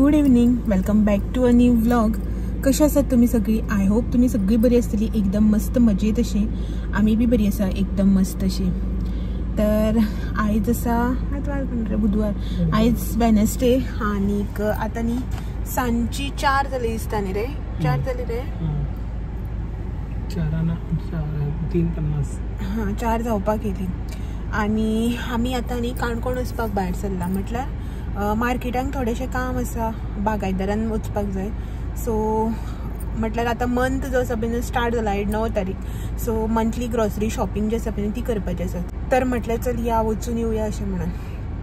Good evening, welcome back to a new vlog. कशा आसात तुम्ही सगळी? आय होप तुम्ही सगळी बरी आसतली, एकदम मस्त मजेत अशी. आम्ही बी बरी आसा, एकदम मस्त अशी. तर आयज आसा बुधवार, आयज वेनसडे आणि आता न्ही सांजची 4 जाली दिसता न्ही रे. 4 जाली रे. 3:50. हां, 4 जावपाक येयली. आणि आमी आतां न्ही काणकोण वचपाक भायर सरला. म्हटल्यार मार्केटांक थोडेशें काम आसा, बागायदारान वचपाक जाय. सो म्हटल्यार आतां मंथ जो आसा पळय स्टार्ट जाला 9 तारीख. सो मंथली ग्रॉसरी शॉपिंग जी आसा पळय ती करपाची आसा. तर म्हटल्यार चल या वचून येवया अशें म्हणून.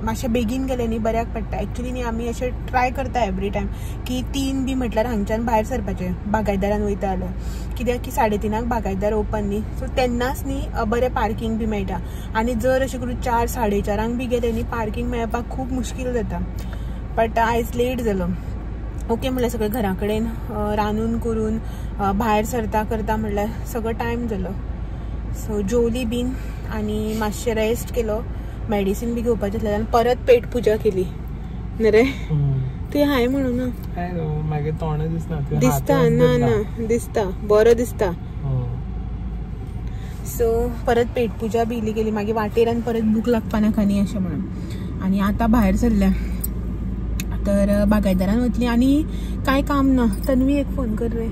मातशें बेगीन गेलें न्ही बऱ्याक पडटा. एक्चुली न्ही आमी अशें ट्राय करता एवरी टायम की 3 बी म्हटल्यार हांगच्यान भायर सरपाचें बागायदारान वयता जाल्यार. कित्याक की 3:30 बागायदार ओपन न्ही. सो तेन्नाच न्ही बरें पार्किंग बी मेळटा. आनी जर अशें करून 4-4:30 बी गेले न्ही पार्किंग मेळपाक खूब मुश्कील जाता. बट आयज लेट जालो. ओके म्हणल्यार सगळें घरा कडेन रांदून करून भायर सरता करता म्हणल्यार सगळो टायम जालो. सो जेवली बीन आनी मातशें रेस्ट केलो. मेडिसीन बी घेवपाचें आसलें आनी परत पेट पुजा केली न्ही रे. ती हाय म्हणून ना मागीर तोंड दिसता. ना दिसता, बरो दिसता. सो परत पेट पुजा बी इल्ली केली. मागीर वाटेर आनी परत भूक लागपा नाका न्ही अशें म्हणून. आनी आतां भायर सरल्या तर बागायदारान वतली आनी कांय काम ना. तन्वीक फोन कर रे.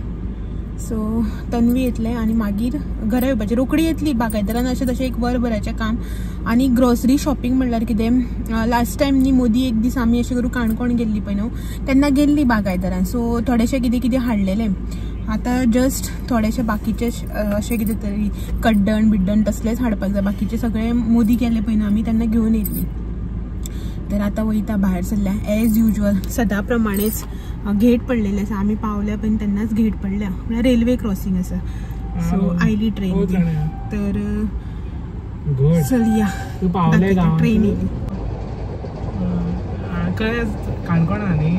सो तन्वी येतले आनी मागीर घरा येवपाचें. रोखडी येतली बागायदारान अशें तशें 1 वरभराचें काम. आनी ग्रॉसरी शॉपिंग म्हणल्यार कितें, लास्ट टायम न्ही मोदी एक दीस आमी अशें करून काणकोण गेल्ली पळय न्हू, तेन्ना गेल्ली बागायदारान. सो थोडेशें कितें कितें हाडलेलें. आतां जस्ट थोडेशें बाकीचे अशें कितें तरी कड्डण बिड्डण तसलेंच हाडपाक जाय. बाकीचें सगळें मोदी गेले पळय न्हू आमी तेन्ना घेवन येयल्ली. तर आतां वयता भायर सरल्या एज युजल सदां प्रमाणेच. गेट पडलेले आसा. आमी पावल्या पण तेन्नाच गेट पडल्या. म्हळ्यार रेल्वे क्रॉसिंग आसा. So oily train. तर चलया ट्रेन येयली. काणकोण न्ही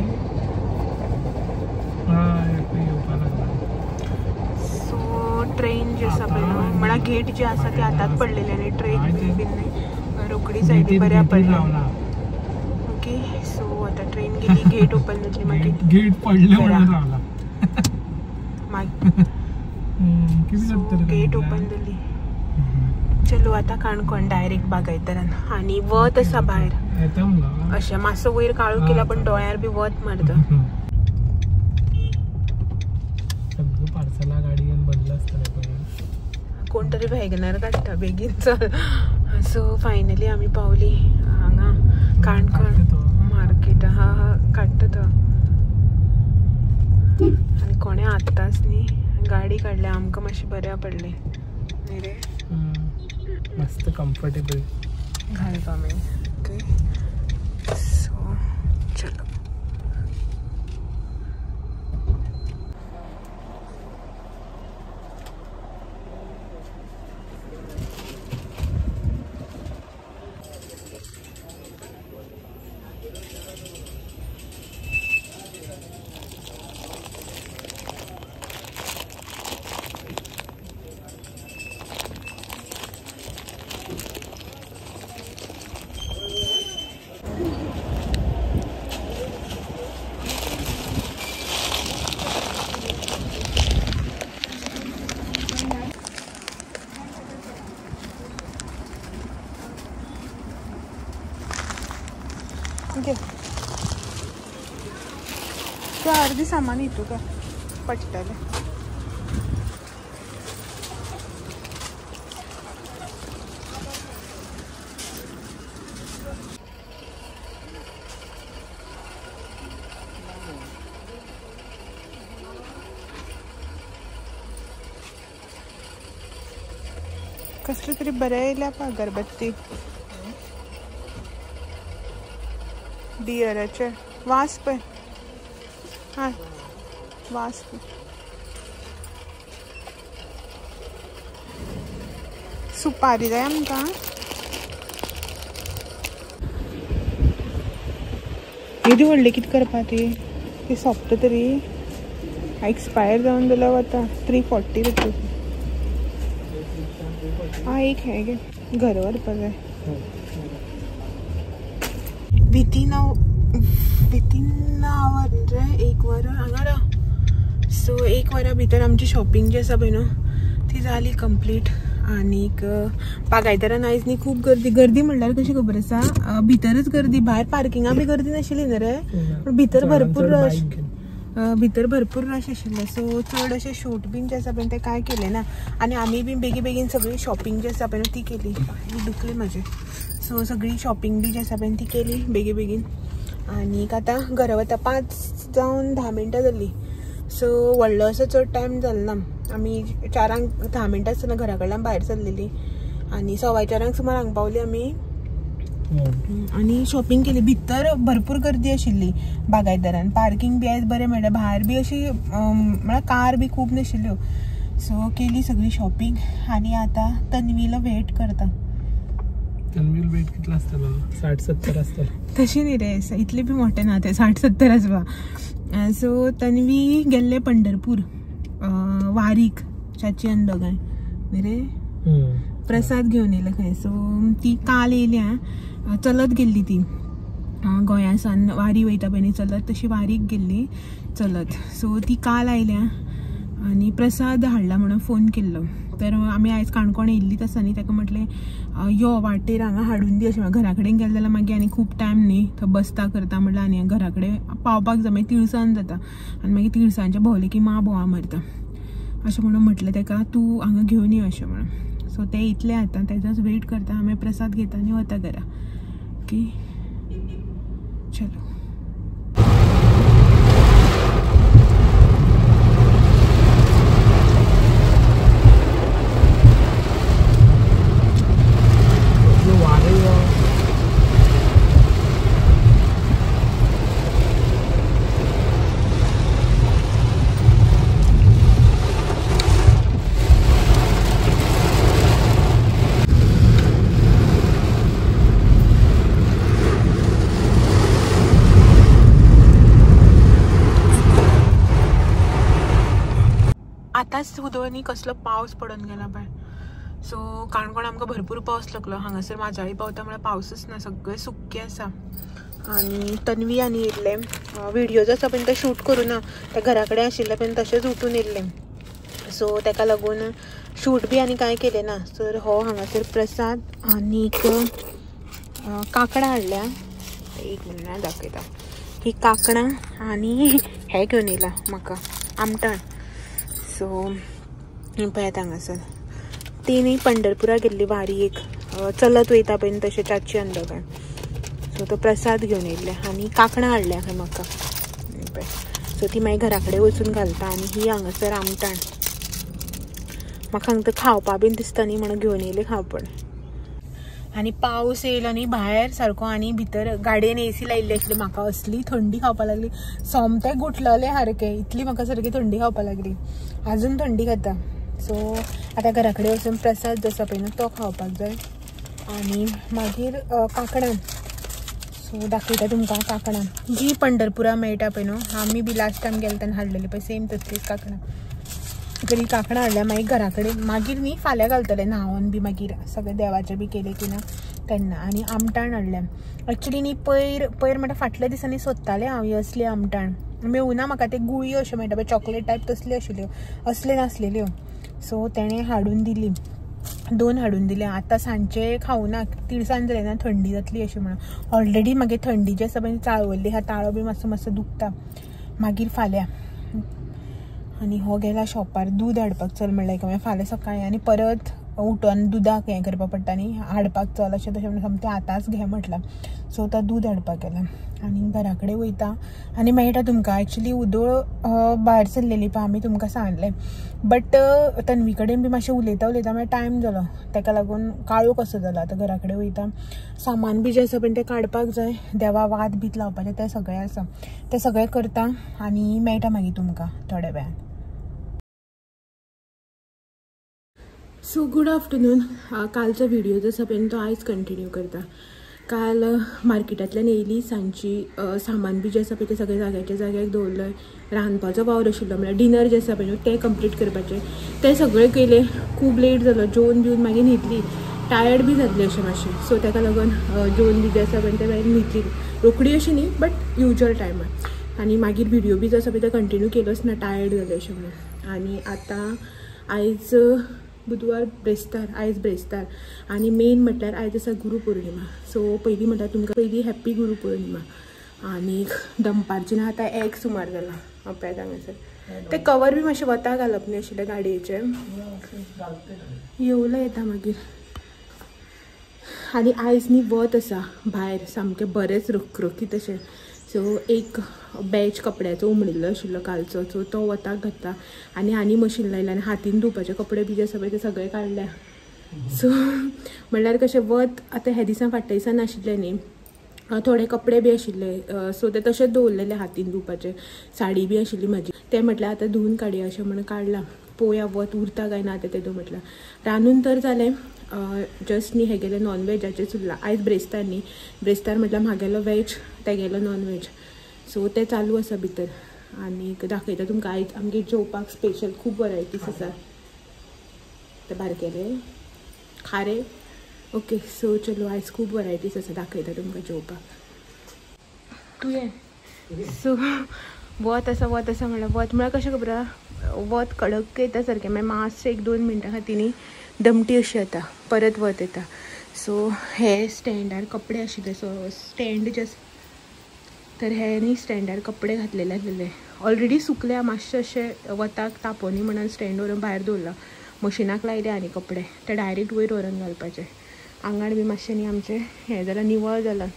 सो ट्रेन जी आसा पळय न्हू म्हळ्यार गेट जे आसा ते आतांच पडलेले आनी ट्रेन बीन न्ही रोखडी सायडी बऱ्या पडल्या. ओके. सो आतां ट्रेन गेली, गेट ओपन जातली मागीर गेट पडले म्हणून रावला. गेट ओपन जाली. चलो आतां काणकोण डायरेक्ट बागायदारान. आनी वत आसा भायर अशें मातसो वयर काळो केला पण दोळ्यार बी वत मारता. सगळं पार्सला गाडयेन भरलं आसतलें पळय. कोण तरी वॅगनार काडटा बेगीन चल. सो फायनली आमी पावली हांगा काणकोण मार्केट. हा काडटा तो. आनी कोणें आतांच न्ही गाडी काडल्या आमकां मातशें बऱ्या पडलें न्ही रे. मस्त कम्फर्टेबल घालपा मेळटा. ओके. सो चलो. ते अर्धी सामान येतो का पडटलें. कसले तरी बरें येयल्या पळय अगरबत्ती. डियराचे वास पळय. हां वास सुपारी जाय आमकां. येदी व्हडली कितें करपा ती सोंपता तरी. एक्सपायर जावन जाल्यार वता. 340 रुपीज. हां एक हे घरा व्हरपा जाय. विथीन विथीन आवर 1 वर हांगा. सो 1 वरा भितर आमची शॉपिंग जी आसा पळय न्हू ती जाली कंप्लीट. आनीक बागायदारान आयज न्ही खूब गर्दी म्हणल्यार कशी खबर आसा, भितरच गर्दी, भायर पार्किंगा बी गर्दी नाशिल्ली न्ही रे, पण भितर भरपूर रश आशिल्ले. सो चड अशें शूट बीन जे आसा पळय ते काय केले ना. आनी आमी बी बेगीन सगळी शॉपिंग जी आसा पळय ती केली. दुखले म्हजे. सो सगळी शॉपिंग बी जी आसा पळय ती केली बेगीन. आनीक आतां घरा वता. 5 जावन 10 मिनटां जाली. सो व्हडलो असो चड टायम जालो ना. आमी 4 10 मिनटां आसतना घरा कडल्यान भायर सरलेली आनी 4:15 सुमार हांगा पावली आमी. आनी शॉपिंग केली. भितर भरपूर गर्दी आशिल्ली बागायदारान. पार्किंग बी आयज बरें मेळ्ळें. भायर बी अशी म्हळ्यार कार बी खूब नाशिल्ल्यो. सो केली सगळी शॉपिंग. आनी आतां तन्वीला वेट करता. तन्वील वेट कितलो आसतलो? 60-70 आसतलो. तशी न्ही रे, इतले बी मोठे ना ते, 60-70 आसपा. सो तन्वी गेल्ले पंढरपूर वारीक चाची आनी दोगांय न्ही रे, प्रसाद घेवन येयले खंय. सो ती काल येयल्या, चलत गेल्ली ती गोंयासान वारी वयता पळय न्ही चलत, तशी वारीक गेल्ली चलत. सो ती काल आयल्या आनी प्रसाद हाडला म्हणून फोन केल्लो. तर आमी आयज काणकोण येयल्लीच आसा न्ही, ताका म्हटलें यो वाटेर हांगा हाडून दी अशें. घरा कडेन गेले जाल्यार मागीर आनी खूब टायम न्ही, थंय बसता करता म्हणल्यार आनी घरा कडेन पावपाक जाय. मागीर तिळसाण जाता आनी मागीर तिळसांचे भोवले की मा बोवाळ मारता अशें म्हणून म्हटलें ताका तूं हांगा घेवन यो अशें म्हणून. सो ते इतले आतां तेजोच वेट करता. आमी प्रसाद घेता आनी वता घरा. ओके चलो. आतांच सुदोनी कसलो पावस पडून गेला बाय. सो काणकोण आमकां भरपूर पावस लागलो. हांगासर माजाळी पावता म्हळ्यार पावसच ना, सगळें सुक्कें आसा. आनी तन्वी आनी येयल्ले व्हिडियोज आसा पण ते शूट करूं ना, ते घरा कडेन आशिल्ले पण तशेंच उठून येयल्ले. सो ताका लागून शूट बी आनी कांय केलें ना. सर हो हांगासर प्रसाद आनीक कांकणां हाडल्या. एक मिनट दाखयता. ही कांकणां आनी हें घेवन येयला म्हाका आमटाण. सो पळयात हांगासर ती न्ही पंढरपुरा गेल्ली वारीक, चलत वयता पळय तशें चाची आनी दोगांय. सो तो प्रसाद घेवन येयल्ले आनी कांकणां हाडल्या खंय म्हाका. सो ती मागीर घरा कडेन वचून घालता. आनी ही हांगासर आमटाण म्हाका हांगा खावपा बीन दिसता न्ही म्हणून घेवन येयले खावपण. आनी पावस येयलो न्ही भायर सारको आनी भितर गाडयेन एसी लायिल्ली आशिल्ली. म्हाका असली थंडी खावपा लागली, सोमते गुठलले सारके, इतली म्हाका सारकी थंडी खावपा लागली. अजून थंडी खाता. सो आतां घरा कडेन वचून प्रसाद जो आसा पळय न्हू तो खावपाक जाय. आनी मागीर कांकणां. सो दाखयता तुमकां कांकणां जी पंढरपुरा मेळटा पळय न्हू, आमी बी लास्ट टायम गेले तेन्ना हाडलेली पळय सेम तसलीच कांकणां. तरी कांकणां हाडल्या मागीर घरा कडेन मागीर न्ही फाल्यां घालतले न्हांवून बी मागीर सगळें देवाचें बी केलें की ना तेन्ना. आनी आमटाण हाडल्या. एक्चुली न्ही पयर म्हणटा फाटल्या दिसांनी सोदतालें हांव असली आमटाण, मेळुना म्हाका. ते गुळयो अश्यो मेळटा पळय चॉकलेट टायप तसल्यो आशिल्ल्यो, असल्यो नासलेल्यो. सो तेणें हाडून दिली, 2 हाडून दिले. आतां सांजचे खावना, तिळसाण जालें ना थंडी जातली अशें म्हणून. ऑलरेडी मागीर थंडी जी आसा पळय चाळवल्ली हा ताळो बी मातसो दुखता. मागीर फाल्यां. आनी हो गेला शॉपार दूद हाडपाक चल म्हणलें की फाल्यां सकाळीं. आनी परत उठोन दुदाक हें करपाक पडटा न्ही, हाडपाक चल अशें तशें म्हणून सामकें आतांच घे म्हटलां. सो तो दूद हाडपाक गेला आनी घरा कडेन वयता आनी मेळटा तुमकां. एक्चुली उदोळ भायर सरलेली पळय आमी तुमकां सांगलें, बट तन्वी कडेन बी मातशें उलयता मागीर टायम जालो, ताका लागून काळो कसो जालो. आतां घरा कडेन वयता, सामान बी जें आसा पळय तें काडपाक जाय, देवा वात बीत लावपाचें तें सगळें आसा, तें सगळें करता आनी मेळटा मागीर तुमकां थोड्या वेळान. So good afternoon. कालचो व्हिडिओ जो आसा पळय तो आयज कंटिन्यू करता. काल मार्केटांतल्यान येयली सांजची, सामान बी जें आसा पळय तें सगळें जाग्याच्या जाग्याक दवरलें. रांदपाचो वावर आशिल्लो म्हळ्यार डिनर जें आसा पळय तें कंप्लीट करपाचें, तें सगळें केलें. खूब लेट जालो, जेवन बिवन मागीर न्हिदली. टायर्ड बी जातली अशें मातशें. सो ताका लागून जेवन बी जें आसा पळय तें वेळार न्हिदली रोखडी अशी न्ही बट युजल टायमार. आनी मागीर व्हिडिओ बी जो आसा पळय तो कंटिन्यू केलोच ना टायर्ड जालें अशें म्हणून. आनी आतां आयज बुधवार ब्रेस्तार, आयज ब्रेस्तार आनी मेन म्हटल्यार आयज आसा गुरुपौर्णिमा. सो पयलीं म्हटल्यार तुमकां पयलीं हॅप्पी गुरुपौर्णिमा. आनी दनपारचें आतां 1 सुमार जाला अप्यात हांगासर. ते कवर बी मातशें वता घालप न्ही आशिल्लें गाडयेचें, येवला येता मागीर. आनी आयज न्ही वत आसा भायर सामकें बरेंच रखरखीत अशें. सो एक बॅच कपड्याचो उमडिल्लो आशिल्लो कालचो, सो तो वताक घातला. आनी मशीन लायला आनी हातीन धुवपाचे कपडे बी जे आसा पळय ते सगळे काडल्या. सो म्हणल्यार कशें वत आतां हे दिसा फाटल्या दिसा नाशिल्लें न्ही, थोडे कपडे बी आशिल्ले सो ते तशेंच दवरलेले हातीन धुवपाचे. साडी बी आशिल्ली म्हाजी, ते म्हटल्यार आतां धुवन काडया अशें म्हणून काडलां. पळोवया वत उरता काय ना तें म्हटल्यार. रांदून तर जालें, जस्ट न्ही हे गेले नॉनवेजाचेर उरलां. आयज ब्रेस्तार न्ही, ब्रेस्तार म्हटल्यार म्हागेलो वेज तेगेलो नॉनवेज. सो ते चालू आसा भितर. आनी दाखयता तुमकां आयज आमगे जेवपाक स्पेशल खूब वरायटीज आसा. ते बारकेले खारे ओके. सो चलो आयज खूब वरायटीज आसा, दाखयता तुमकां जेवपाक. तूं ये. सो वत आसा म्हळ्यार कशें खबर आहा, वत कडक येता सारकें, मागीर मातशें 1-2 मिनटां खातीर न्ही दमटी अशी येता, परत वत येता. सो हे स्टँडार कपडे आशिल्ले, सो स्टँड जे तर हे न्ही स्टँडार कपडे घातलेले आसलेले, ऑलरेडी सुकल्या, मातशे अशें वताक तापोनी म्हणून स्टँड व्हरून भायर दवरला. मशिनाक लायले आनी कपडे ते डायरेक्ट वयर व्हरून घालपाचे. आंगण बी मातशें न्ही आमचें हें जालां, निवळ जालां.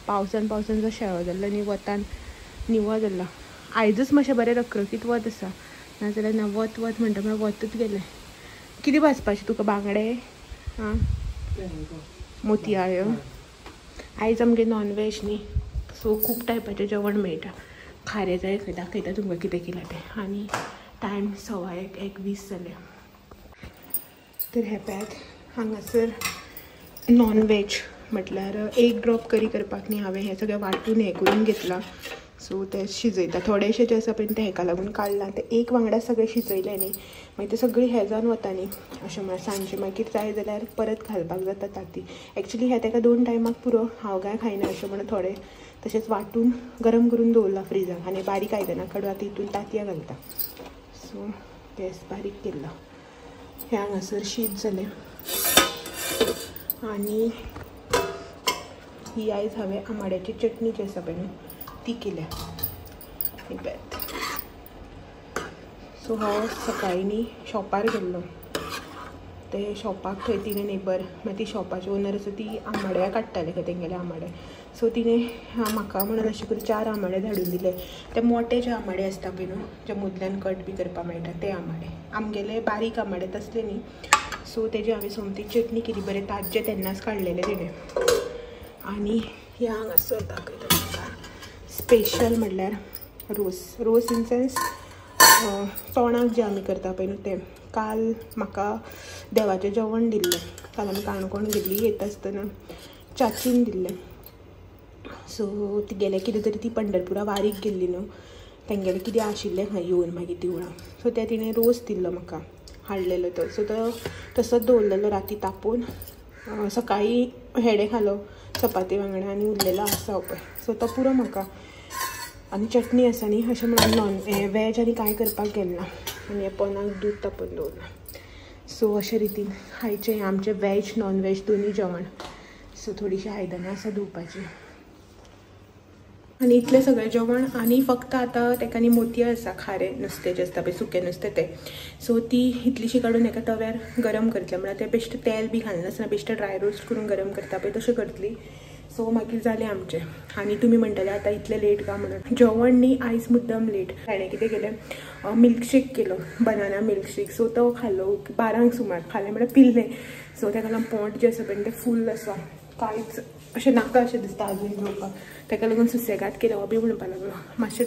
पावसान जो शेळो जाल्लो न्ही वतान निवळ जाल्लो. आयजूच मातशें बरें रखरखीत वत आसा, नाजाल्यार ना वत म्हणटा म्हळ्यार वतूच गेलें. कितें भाजपाचें तुका बांगडे आं मोतयाळ्यो. आयज आमगे नॉनवेज न्ही, सो खूब टायपाचें जेवण मेळटा. खारें जाय खंय दाखयता तुमकां कितें केलां तें. आनी टायम 1:15 जाले. तर हे पळयात हांगासर नॉनवेज म्हटल्यार 1 ड्रॉप करी करपाक न्ही हांवें हें सगळें वांटून हें करून घेतलां. सो ते शिजयता थोडेशे जे आसा पळय ते हेका लागून काडलां. ते एक वांगडा सगळें शिजयलें न्ही मागीर ते सगळीं हें जावन वता न्ही अशें म्हळ्यार सांजचें मागीर जाय जाल्यार परत घालपाक जाता ताती. एक्चुली हें ताका 2 टायमाक पुरो, हांव काय खायना अशें म्हणून थोडे तशेंच वांटून गरम करून दवरला फ्रिजान. आनी बारीक आयदनां काडून आतां हितून तांतयां घालता. सो गॅस बारीक केला. हें हांगासर शीत जालें. आनी ही आयज हांवें आमाड्याची चटणी जी आसा पळय न्ही ती केल्या. सो हांव सकाळीं न्ही शॉपार गेल्लो, ते शॉपाक थंय तिणें नेबर मागीर ती शॉपाची ओनर आसा ती आमाड्या काडटाले खंय तेंगेले आमाडे. सो तिणें म्हाका म्हणून अशें करून 4 आमाडे धाडून दिले. ते मोटे जे आमाडे आसता पळय न्हू जे मदल्यान कट बी करपाक मेळटा ते आमाडे, आमगेले बारीक आमाडे तसले न्ही. सो तेजी हांवें सोमतीक चटणी केली, बरें ताज्जे तेन्नाच काडलेले तिणें. आनी हे हांगासर दाखयता तुमकां स्पेशल म्हणल्यार रोस इन सेन्स तोंडाक जे आमी करता पळय न्हू तें. काल म्हाका देवाचें जेवण दिल्लें, काल आमी काणकोण गेल्लीं, येता आसतना च्याचीन दिल्लें. सो ती गेले कितें तरी ती पंढरपुरा वारीक गेल्ली न्हू, तेंगेलें कितें आशिल्लें खंय येवन मागीर देवळां. सो ते तिणें रोस दिल्लो म्हाका, हाडलेलो तो. सो तो तसोच दवरलेलो राती तापोवन. सकाळीं हेडे खालो चपाती वांगडा आनी उरलेलो आसा पळय, सो तो पुरो म्हाका. आनी चटणी आसा न्ही अशें म्हणून हें वेज आनी कांय करपाक गेलना. आनी हे पोनाक दूद तापोवन दवरला. सो अशे रितीन आयचें आमचें वेज नॉन वेज दोनी जेवण. सो थोडीशीं आयदनां आसा धुवपाची आनी इतलें सगळें जेवण. आनी फक्त आतां ताका न्ही मोतयां आसा, खारें नुस्तें जें आसता पळय सुकें नुस्तें तें. सो ती इतलीशी काडून एका तव्यार गरम करतलें, म्हळ्यार तें बेश्टें तेल बी घालनासतना बेश्टें ड्राय रोस्ट करून गरम करता पळय तशें करतली. सो मागीर जालें आमचें. आनी तुमी म्हणटले आतां इतलें लेट का म्हणून. जेवण न्ही आयज मुद्दम लेट. ताणें कितें केलें, मिल्कशेक केलो, बनाना मिल्कशेक. सो तो खालो 12 सुमार. खालें म्हळ्यार पिल्लें. सो ताका लागून पोट जें आसा पळय तें फूल आसा, कांयच अशें नाका अशें दिसता आजून जेवपाक. ताका लागून सुसेगाद केलो. हो बी म्हणपाक लागलो मातशें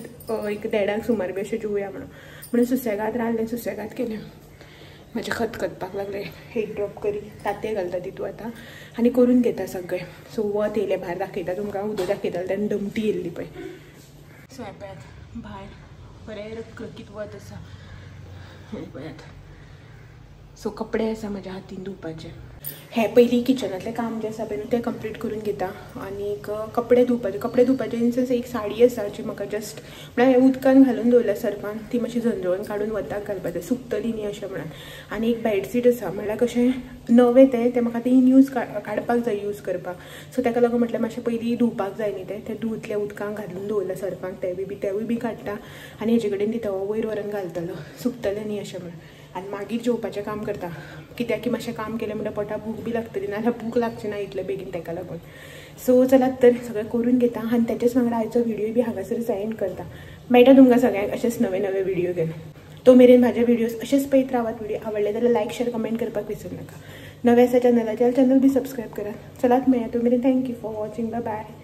1:30 सुमार बी अशें जेवया म्हणून सुसेगाद रावलें, सुसेगाद केलें. म्हाजें खतखतपाक लागलें. 1 ड्रॉप करी तांतें घालता तितून आतां आनी करून घेता सगळें. सो वत येयलें भायर, दाखयता तुमकां उदक दाखयता तेन्ना दमटी येयल्ली पळय. सो हें पळयात भायर बरें रखरखीत वत आसा. हें पळयात. सो कपडे आसा म्हाज्या हातीन धुवपाचे. हे पयलीं किचनातलें काम जें आसा पळय न्हू तें कंप्लीट करून घेता आनी कपडे धुवपाचे इन सेन्स एक साडी आसा जी म्हाका जस्ट म्हळ्यार उदकान घालून दवरल्या सर्फान ती मातशी झंजवून काडून वताक घालपाचें सुकतली न्ही अशें म्हणून आनी एक बेडशीट आसा म्हळ्यार कशें नवें तें म्हाका तें इन यूज काडपाक जाय यूज करपाक सो ताका लागून म्हटल्यार मातशें पयलीं धुवपाक जाय न्ही तें धुतल्या उदकान घालून दवरल्या सर्फाक तेवूय बी काडटा आनी हेजे कडेन दिता वयर व्हरून घालतलो सुकतलें न्ही अशें म्हणून आनी मागीर जेवपाचें काम करता कित्याक की मातशें काम केलें म्हणल्यार पोटाक भूक बी लागतली नाल्यार भूक लागची ना इतलें बेगीन ताका लागून सो चलात तर सगळें करून घेता आनी तेच्याच वांगडा आयचो व्हिडियो बी हांगासर एंड करता मेळटा तुमकां सगळ्यांक अशेंच नवे नवे व्हिडिओ घेवन तो मेरेन म्हाजे व्हिडियोज अशेंच पळयत रावात व्हिडिओ आवडले जाल्यार लायक शेअर कमेंट करपाक विसरू नाका नवे आसा चॅनल बी सबस्क्रायब करा चलात मेळया तो मेरेन thank you for watching bye bye